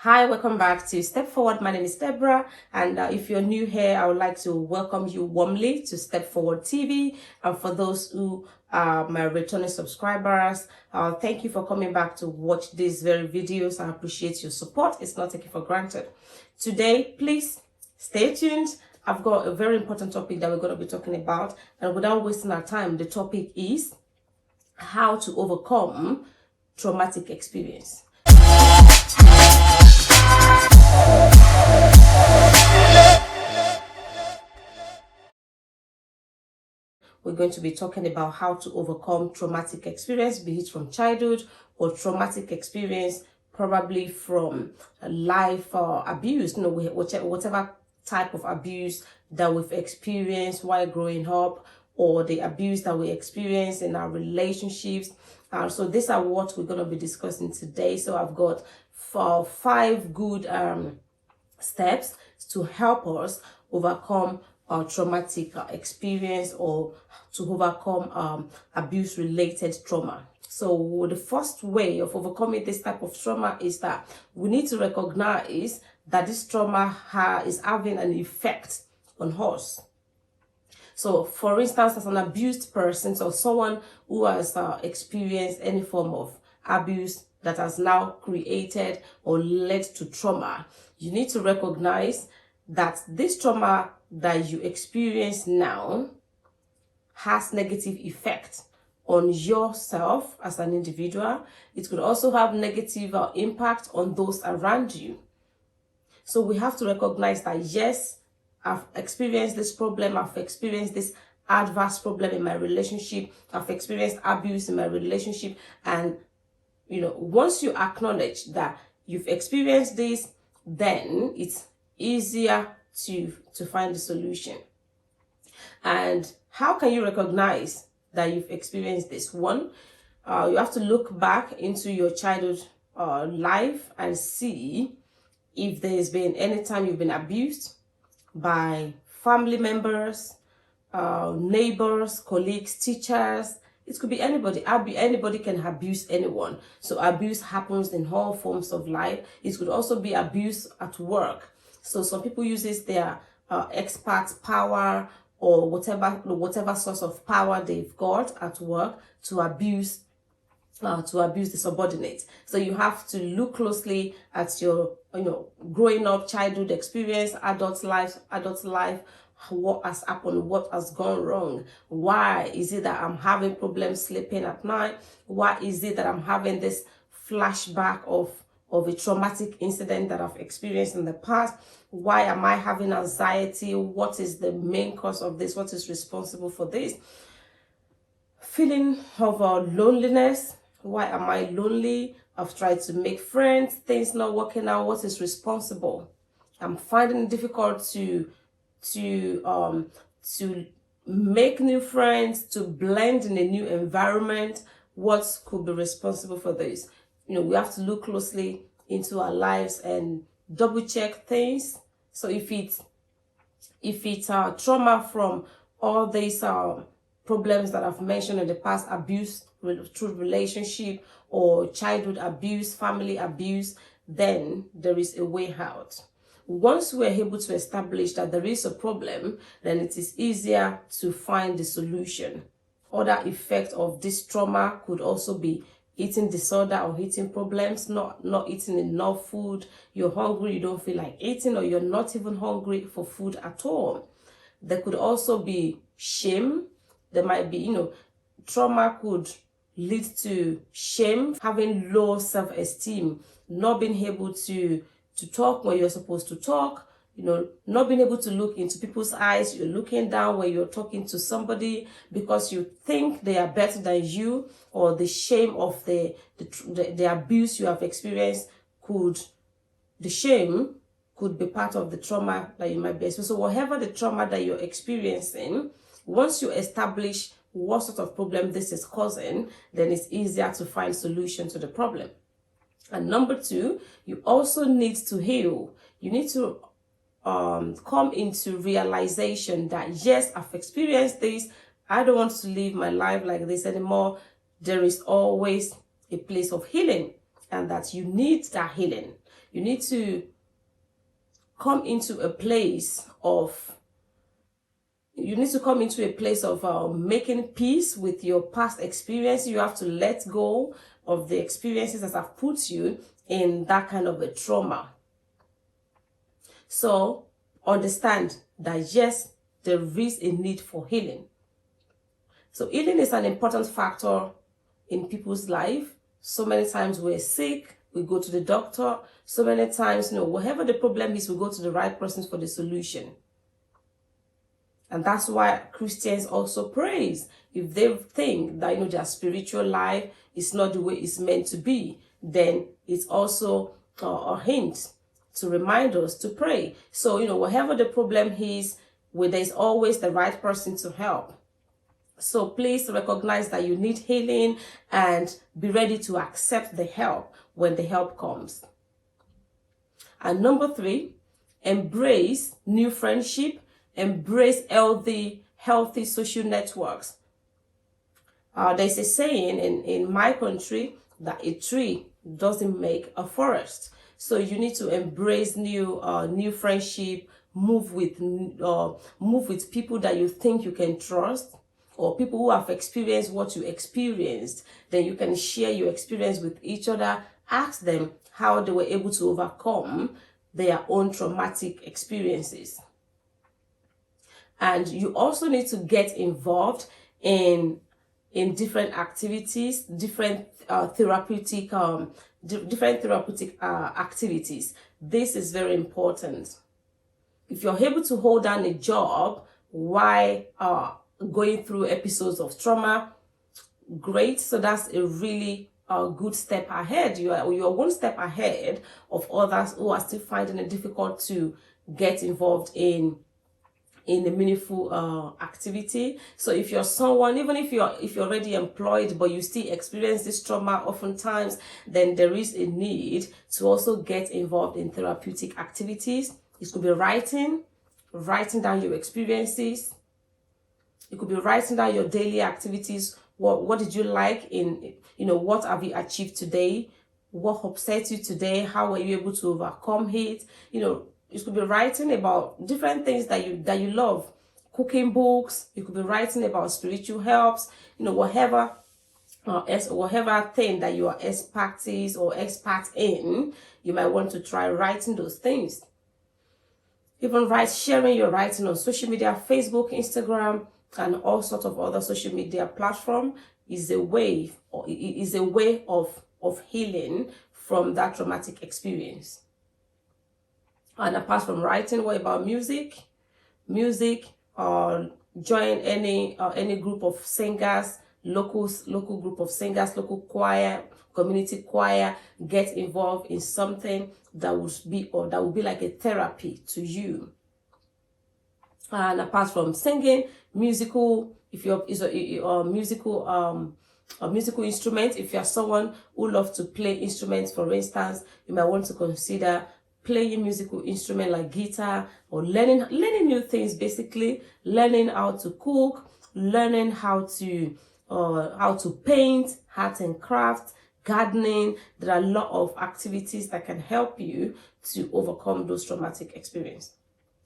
Hi, welcome back to Step Forward. My name is Deborah, and if you're new here, I would like to welcome you warmly to Step Forward TV. And for those who are my returning subscribers, thank you for coming back to watch these very videos. I appreciate your support. It's not taken for granted. Today, please stay tuned. I've got a very important topic that we're going to be talking about, and without wasting our time, the topic is how to overcome traumatic experience. We're going to be talking about how to overcome traumatic experience, be it from childhood or traumatic experience, probably from life abuse, whatever type of abuse that we've experienced while growing up, or the abuse that we experience in our relationships. So these are what we're going to be discussing today. So I've got 5 good steps to help us overcome traumatic experience or to overcome abuse-related trauma. So the first way of overcoming this type of trauma is that we need to recognize that this trauma is having an effect on us. So, for instance, as an abused person, so someone who has experienced any form of abuse that has now created or led to trauma, you need to recognize that this trauma that you experience now has negative effect on yourself as an individual. It could also have negative impact on those around you. So we have to recognize that, yes, I've experienced this problem, I've experienced this adverse problem in my relationship, I've experienced abuse in my relationship, and once you acknowledge that you've experienced this, then it's easier to find the solution. And how can you recognize that you've experienced this? One, you have to look back into your childhood life and see if there's been any time you've been abused by family members, neighbors, colleagues, teachers. It could be anybody. Anybody can abuse anyone. So abuse happens in all forms of life. It could also be abuse at work. So some people uses their expert power or whatever source of power they've got at work to abuse the subordinate. So you have to look closely at your growing up, childhood experience, adult life, what has happened, what has gone wrong. Why is it that I'm having problems sleeping at night? Why is it that I'm having this flashback of a traumatic incident that I've experienced in the past? Why am I having anxiety? What is the main cause of this? What is responsible for this? Feeling of loneliness. Why am I lonely? I've tried to make friends, things not working out. What is responsible? I'm finding it difficult to make new friends, to blend in a new environment. What could be responsible for this? We have to look closely into our lives and double check things. So if it's trauma from all these problems that I've mentioned in the past, abuse through relationship or childhood abuse, family abuse, then there is a way out. Once we're able to establish that there is a problem, then it is easier to find the solution. Other effects of this trauma could also be eating disorder or eating problems, not eating enough food. You're hungry, you don't feel like eating, or you're not even hungry for food at all. There could also be shame. There might be, trauma could lead to shame, having low self-esteem, not being able to talk when you're supposed to talk, not being able to look into people's eyes. You're looking down when you're talking to somebody because you think they are better than you, or the shame of the abuse you have experienced the shame could be part of the trauma that you might be experiencing. So whatever the trauma that you're experiencing, once you establish what sort of problem this is causing, then it's easier to find solution to the problem. And number 2, you also need to heal. You need to come into realization that, yes, I've experienced this. I don't want to live my life like this anymore. There is always a place of healing. and that you need that healing. You need to come into a place of making peace with your past experience. You have to let go of the experiences that have put you in that kind of a trauma. So understand that yes, there is a need for healing. So healing is an important factor in people's life. So many times we're sick, we go to the doctor. So many times, whatever the problem is, we go to the right person for the solution. And that's why Christians also praise. If they think that, their spiritual life is not the way it's meant to be, then it's also a hint to remind us to pray. So, whatever the problem is, there's always the right person to help. So please recognize that you need healing and be ready to accept the help when the help comes. And number 3, embrace new friendship, embrace healthy social networks. There's a saying in my country that a tree doesn't make a forest. So you need to embrace new friendship, move with people that you think you can trust, or people who have experienced what you experienced. Then you can share your experience with each other. Ask them how they were able to overcome their own traumatic experiences. And you also need to get involved in different activities, different therapeutic activities. This is very important. If you're able to hold down a job while going through episodes of trauma, great. So that's a really good step ahead. You're one step ahead of others who are still finding it difficult to get involved in a meaningful activity. So if you're someone, even if you're already employed but you still experience this trauma oftentimes, then there is a need to also get involved in therapeutic activities. It could be writing down your experiences. It could be writing down your daily activities. What did you like in, what have you achieved today? What upset you today? How were you able to overcome it? You could be writing about different things that you love. Cooking books. You could be writing about spiritual helps. Whatever thing that you are expertise or expert in, you might want to try writing those things. Even sharing your writing on social media, Facebook, Instagram, and all sorts of other social media platform is a way of healing from that traumatic experience. And apart from writing, what about music? Join any group of singers, local group of singers, local choir, community choir. Get involved in something that would be like a therapy to you. And apart from singing, musical instrument. If you are someone who loves to play instruments, for instance, you might want to consider playing musical instrument like guitar, or learning new things. Basically, learning how to cook, learning how to paint, art and craft, gardening. There are a lot of activities that can help you to overcome those traumatic experiences.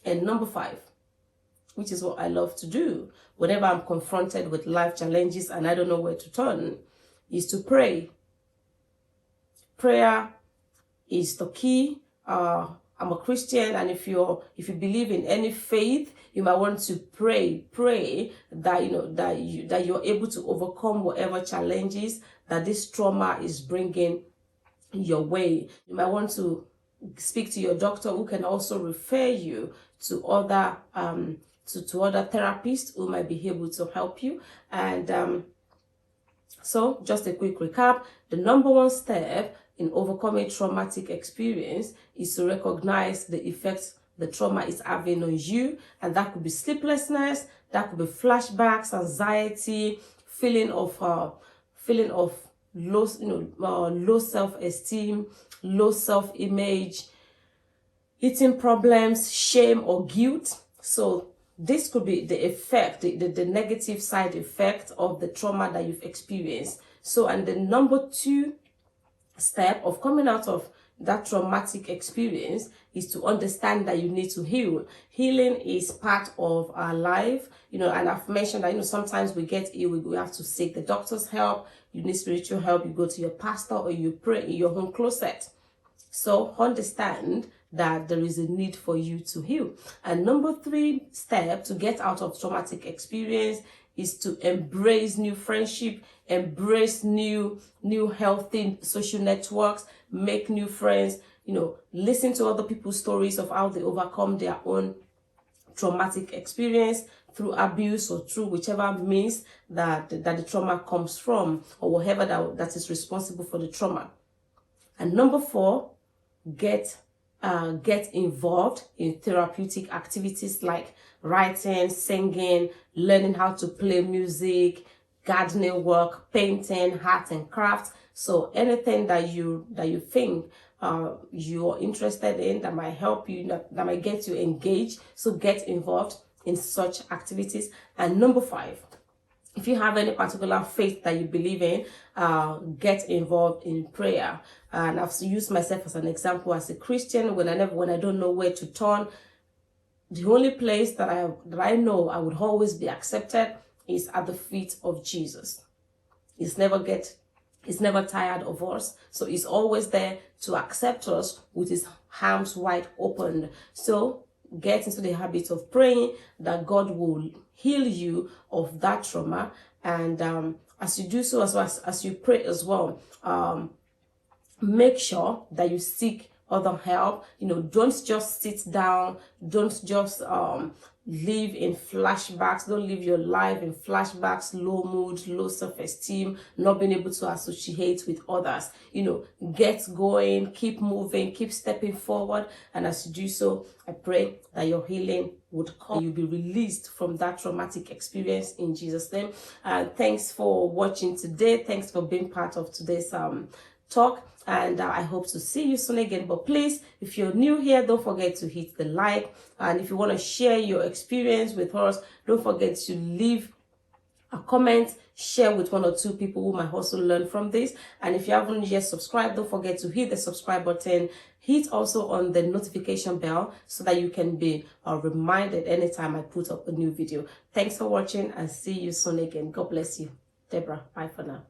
And number 5, which is what I love to do whenever I'm confronted with life challenges and I don't know where to turn, is to pray. Prayer is the key. I'm a Christian, and if you believe in any faith, you might want to pray that you're able to overcome whatever challenges that this trauma is bringing your way. You might want to speak to your doctor, who can also refer you to other other therapists who might be able to help you. And so just a quick recap: the number 1 step in overcoming traumatic experience is to recognize the effects the trauma is having on you, and that could be sleeplessness, that could be flashbacks, anxiety, feeling of low self-esteem, low self-image, eating problems, shame or guilt. So this could be the effect, the negative side effect of the trauma that you've experienced. So, and the number 2 step of coming out of that traumatic experience is to understand that you need to heal. Healing is part of our life, and I've mentioned that, sometimes we get ill, we have to seek the doctor's help, you need spiritual help, you go to your pastor, or you pray in your home closet. So understand that there is a need for you to heal. And number 3 step to get out of traumatic experience is to embrace new friendship, embrace new healthy social networks, make new friends, listen to other people's stories of how they overcome their own traumatic experience through abuse or through whichever means that the trauma comes from, or whatever that is responsible for the trauma. And number 4, get involved in therapeutic activities like writing, singing, learning how to play music, gardening work, painting, art and craft. So anything that you think you're interested in, that might help you, that might get you engaged, so get involved in such activities. And number 5, if you have any particular faith that you believe in, get involved in prayer. And I've used myself as an example as a Christian. When I don't know where to turn, the only place that I know I would always be accepted is at the feet of Jesus. He's never tired of us, so he's always there to accept us with his arms wide open. So get into the habit of praying that God will heal you of that trauma. And as you do so, as you pray as well, make sure that you seek other help. Don't just sit down, don't just live in flashbacks, don't live your life in flashbacks, low mood, low self-esteem, not being able to associate with others. Get going, keep moving, keep stepping forward. And as you do so, I pray that your healing would come. You'll be released from that traumatic experience in Jesus' name. Thanks for watching today. Thanks for being part of today's talk, and I hope to see you soon again. But please, if you're new here, don't forget to hit the like, and if you want to share your experience with us, don't forget to leave a comment, share with 1 or 2 people who might also learn from this. And if you haven't yet subscribed, don't forget to hit the subscribe button. Hit also on the notification bell so that you can be reminded anytime I put up a new video. Thanks for watching, and see you soon again. God bless you. Deborah, bye for now.